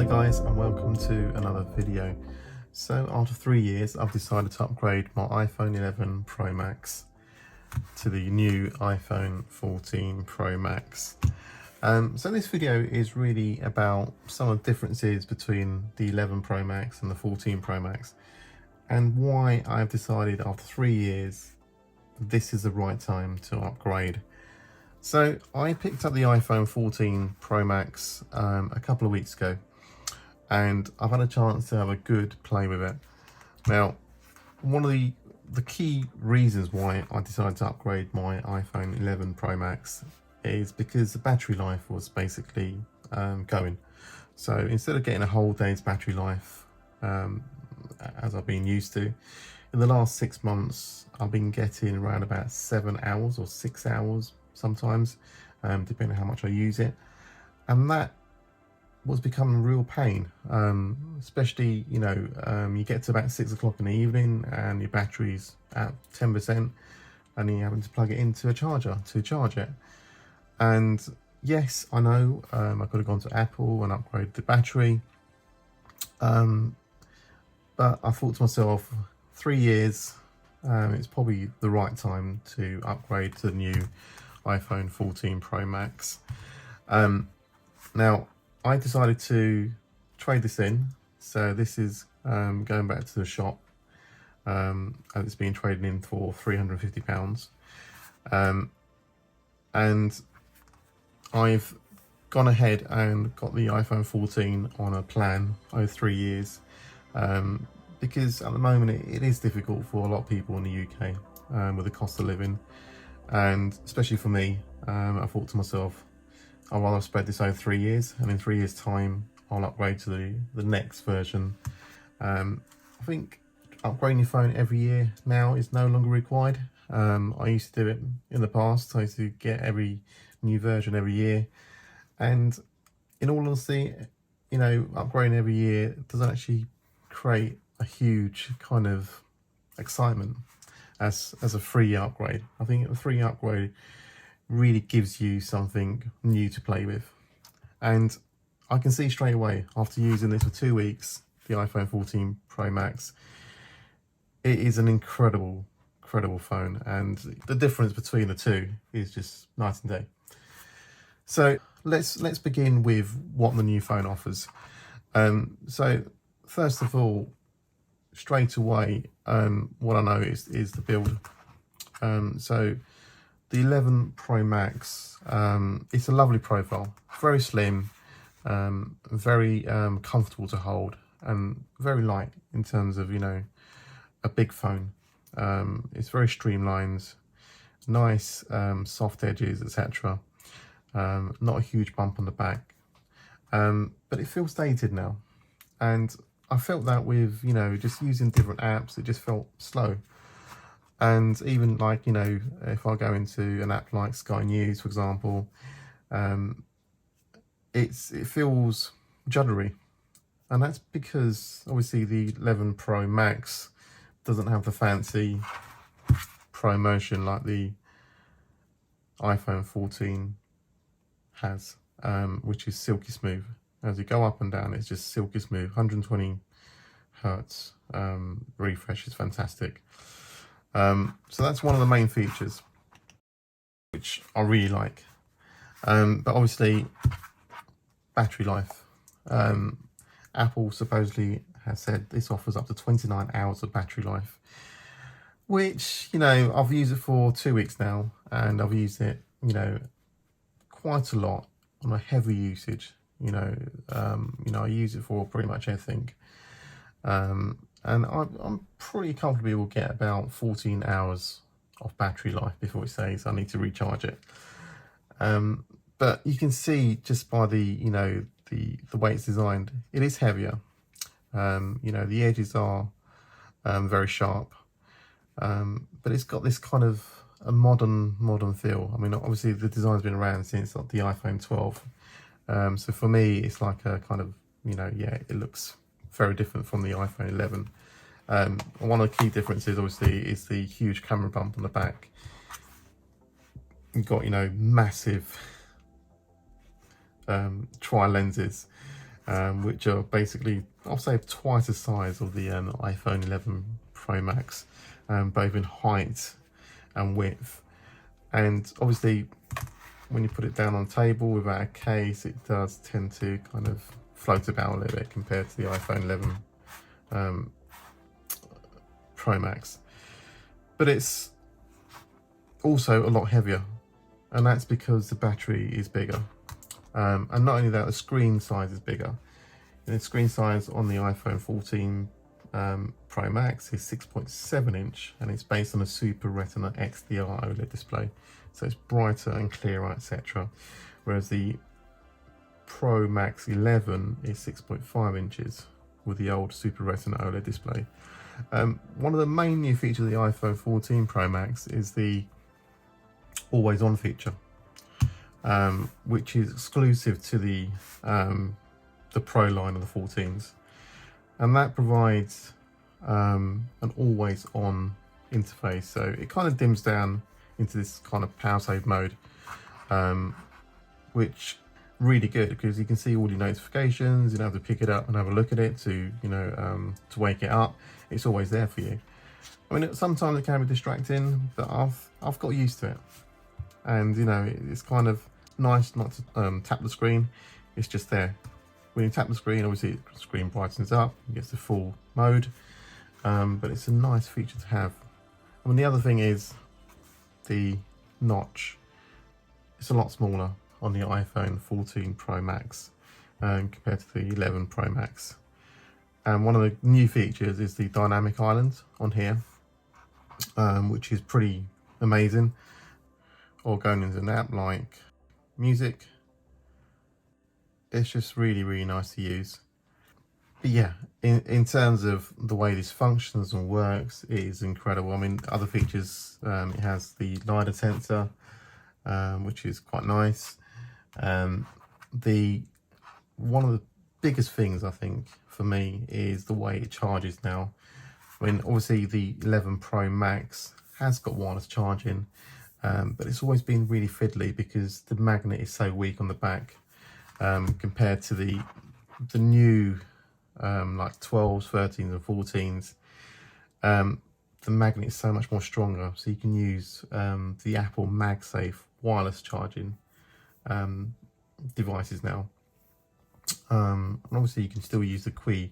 Hi guys, and welcome to another video. So after 3 years I've decided to upgrade my iPhone 11 Pro Max to the new iPhone 14 Pro Max. So this video is really about some of the differences between the 11 Pro Max and the 14 Pro Max, and why I've decided after 3 years this is the right time to upgrade. So I picked up the iPhone 14 Pro Max a couple of weeks ago, and I've had a chance to have a good play with it. Now, one of the key reasons why I decided to upgrade my iPhone 11 Pro Max is because the battery life was basically going. So instead of getting a whole day's battery life as I've been used to, in the last 6 months I've been getting around about 7 hours or 6 hours sometimes, depending on how much I use it, and that was becoming a real pain, especially you get to about 6 o'clock in the evening and your battery's at 10% and you're having to plug it into a charger to charge it. And yes, I know I could have gone to Apple and upgraded the battery, but I thought to myself, 3 years, it's probably the right time to upgrade to the new iPhone 14 Pro Max. Now, I decided to trade this in. So this is going back to the shop, and it's being traded in for £350. And I've gone ahead and got the iPhone 14 on a plan over 3 years, because at the moment it is difficult for a lot of people in the UK with the cost of living, and especially for me. I thought to myself, I'd rather spread this over 3 years, and in 3 years time I'll upgrade to the next version. I think upgrading your phone every year now is no longer required. I used to do it in the past. I used to get every new version every year, and in all honesty, upgrading every year doesn't actually create a huge kind of excitement as a 3-year upgrade. I think a 3-year upgrade really gives you something new to play with, and I can see straight away after using this for 2 weeks, the iPhone 14 Pro Max, it is an incredible phone, and the difference between the two is just night and day. So let's begin with what the new phone offers. So first of all, straight away, what I noticed is the build. So the 11 Pro Max, it's a lovely profile, very slim, very comfortable to hold, and very light in terms of a big phone. It's very streamlined, nice soft edges, etc. Not a huge bump on the back, but it feels dated now, and I felt that with just using different apps, it just felt slow. And even if I go into an app like Sky News, for example, it feels juddery, and that's because obviously the 11 Pro Max doesn't have the fancy Pro Motion like the iPhone 14 has, which is silky smooth. As you go up and down, it's just silky smooth. 120 hertz refresh is fantastic. So that's one of the main features which I really like. But obviously, battery life. Apple supposedly has said this offers up to 29 hours of battery life, which I've used it for 2 weeks now, and I've used it quite a lot on a heavy usage. I use it for pretty much everything. And I'm pretty comfortable we'll get about 14 hours of battery life before it says I need to recharge it. But you can see just by the way it's designed, it is heavier. The edges are very sharp, but it's got this kind of a modern feel. I mean, obviously the design's been around since the iPhone 12. So for me, it's like a kind of it looks very different from the iPhone 11. One of the key differences obviously is the huge camera bump on the back. You've got massive tri lenses, which are basically, I'll say, twice the size of the iPhone 11 Pro Max, both in height and width. And obviously, when you put it down on the table without a case, it does tend to kind of float about a little bit compared to the iPhone 11 Pro Max. But it's also a lot heavier, and that's because the battery is bigger. And not only that, the screen size is bigger. The screen size on the iPhone 14 Pro Max is 6.7 inch, and it's based on a Super Retina XDR OLED display, so it's brighter and clearer, etc. Whereas the Pro Max 11 is 6.5 inches with the old Super Retina OLED display. One of the main new features of the iPhone 14 Pro Max is the always on feature, which is exclusive to the Pro line of the 14s, and that provides an always on interface. So it kind of dims down into this kind of power save mode, which really good because you can see all your notifications. You don't have to pick it up and have a look at it to to wake it up. It's always there for you. I mean, sometimes it can be distracting, but I've got used to it, and it's kind of nice not to tap the screen. It's just there. When you tap the screen, obviously the screen brightens up, it gets the full mode, but it's a nice feature to have. I mean, the other thing is the notch. It's a lot smaller on the iPhone 14 Pro Max compared to the 11 Pro Max. And one of the new features is the dynamic island on here, which is pretty amazing. Or going into an app like music, it's just really, really nice to use. But yeah, in terms of the way this functions and works, it is incredible. I mean, other features, it has the LiDAR sensor, which is quite nice. One of the biggest things I think for me is the way it charges now. I mean, obviously the 11 Pro Max has got wireless charging, but it's always been really fiddly because the magnet is so weak on the back, compared to the new like 12s, 13s and 14s. The magnet is so much more stronger, so you can use the Apple MagSafe wireless charging devices now. And obviously you can still use the Qi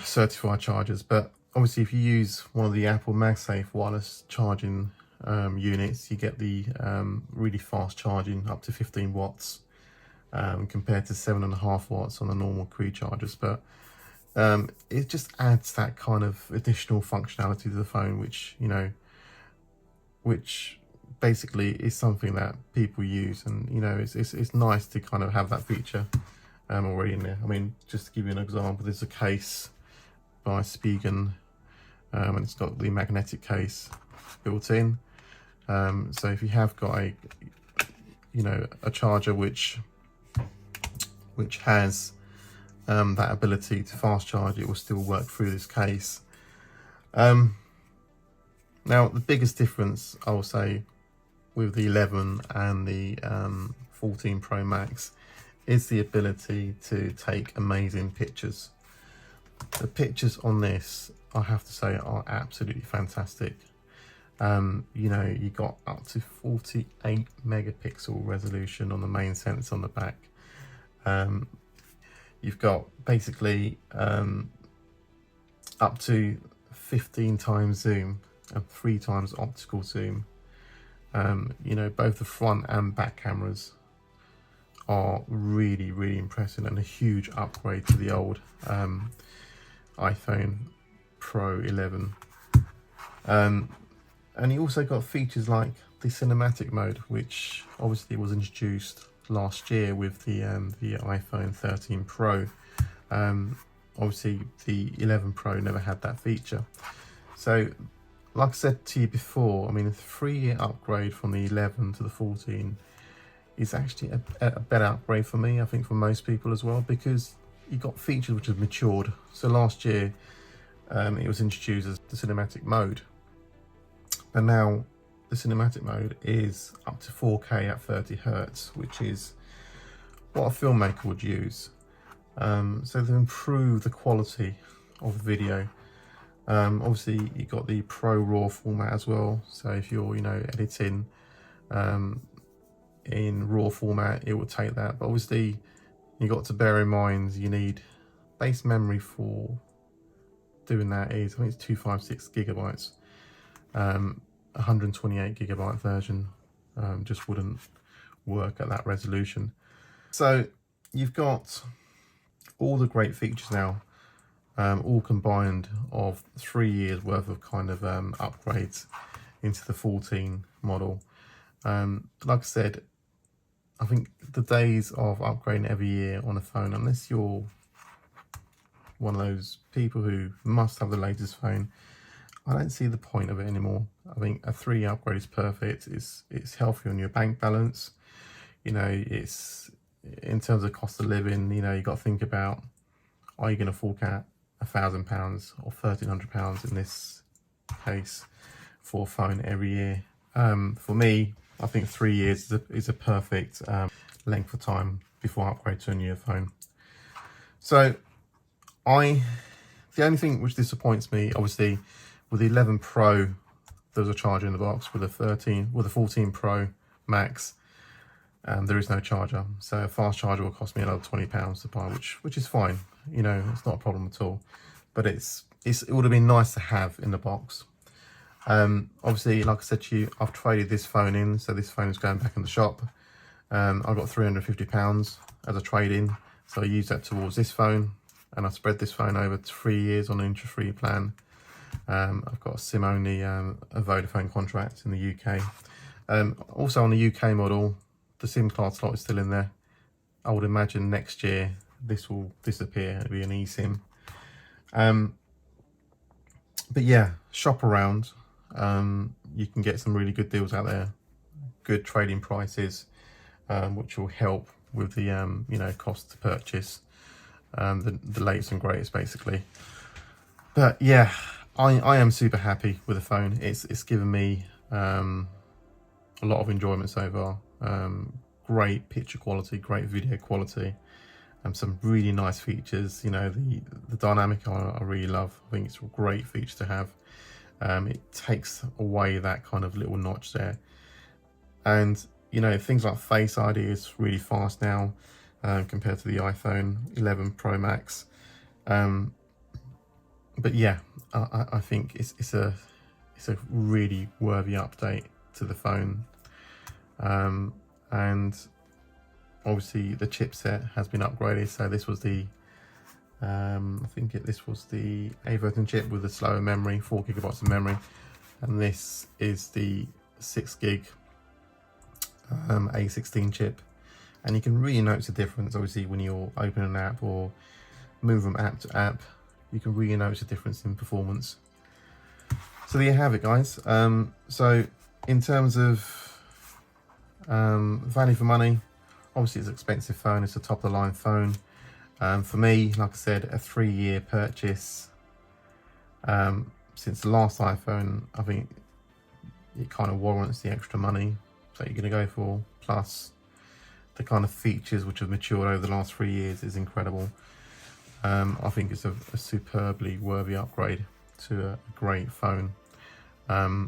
certified chargers, but obviously if you use one of the Apple MagSafe wireless charging units, you get the really fast charging up to 15 watts compared to 7.5 watts on the normal Qi chargers. But it just adds that kind of additional functionality to the phone, which basically is something that people use, and it's nice to kind of have that feature already in there. I mean, just to give you an example, there's a case by Spigen, and it's got the magnetic case built in. So if you have got a charger which has that ability to fast charge, it will still work through this case. Now the biggest difference I will say with the 11 and the 14 Pro Max is the ability to take amazing pictures. The pictures on this, I have to say, are absolutely fantastic. You got up to 48 megapixel resolution on the main sensor on the back. You've got basically up to 15 times zoom and 3 times optical zoom. Both the front and back cameras are really, really impressive and a huge upgrade to the old iPhone Pro 11. And you also got features like the cinematic mode, which obviously was introduced last year with the iPhone 13 Pro. Obviously the 11 Pro never had that feature. So like I said to you before, I mean, a 3-year upgrade from the 11 to the 14 is actually a better upgrade for me, I think for most people as well, because you got features which have matured. So last year it was introduced as the cinematic mode, and now the cinematic mode is up to 4K at 30 Hertz, which is what a filmmaker would use. So to improve the quality of the video. Obviously you got the Pro RAW format as well. So if you're, editing in RAW format, it will take that. But obviously you got to bear in mind you need base memory for doing that is, I think it's 256 gigabytes. 128 gigabyte version just wouldn't work at that resolution. So you've got all the great features now, all combined of 3 years worth of kind of upgrades into the 14 model. Like I said, I think the days of upgrading every year on a phone, unless you're one of those people who must have the latest phone, I don't see the point of it anymore. I think a 3-year upgrade is perfect. It's healthy on your bank balance. It's in terms of cost of living. You got to think about, are you going to fork out £1,000 or £1,300 in this case for a phone every year? For me, I think 3 years is a perfect length of time before I upgrade to a newer phone. So the only thing which disappoints me, obviously, with the 11 Pro, there's a charger in the box. With the 14 Pro Max, there is no charger. So a fast charger will cost me another £20 to buy, which is fine. It's not a problem at all. But it would have been nice to have in the box. Obviously, like I said to you, I've traded this phone in, so this phone is going back in the shop. I got £350 as a trade-in, so I used that towards this phone, and I spread this phone over 3 years on an interest-free plan. I've got a SIM-only a Vodafone contract in the UK. Also on the UK model, the SIM card slot is still in there. I would imagine next year this will disappear. It'll be an eSIM. But yeah, shop around. You can get some really good deals out there, good trading prices, which will help with the cost to purchase, the latest and greatest basically. But yeah, I am super happy with the phone. It's given me a lot of enjoyment so far. Great picture quality, great video quality, and some really nice features. The dynamic I really love. I think it's a great feature to have. It takes away that kind of little notch there, and things like Face ID is really fast now compared to the iPhone 11 Pro Max. But yeah, I think it's a really worthy update to the phone, and obviously the chipset has been upgraded. So this was the this was the A version chip with the slower memory, 4 gigabytes of memory, and this is the 6 gig A16 chip. And you can really notice the difference, obviously, when you're opening an app or move from app to app. You can really notice the difference in performance. So there you have it, guys. So in terms of value for money, obviously it's an expensive phone. It's a top of the line phone. For me, like I said, a 3-year purchase. Since the last iPhone, I think it kind of warrants the extra money that you're going to go for. Plus the kind of features which have matured over the last 3 years is incredible. I think it's a superbly worthy upgrade to a great phone. I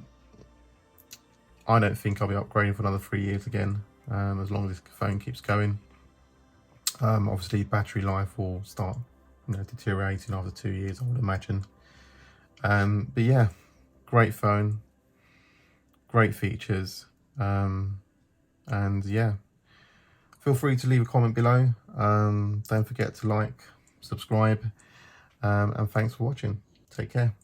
don't think I'll be upgrading for another 3 years again, as long as this phone keeps going. Obviously battery life will start deteriorating after 2 years, I would imagine. But yeah, great phone, great features, and yeah, feel free to leave a comment below. Don't forget to like, subscribe, and thanks for watching. Take care.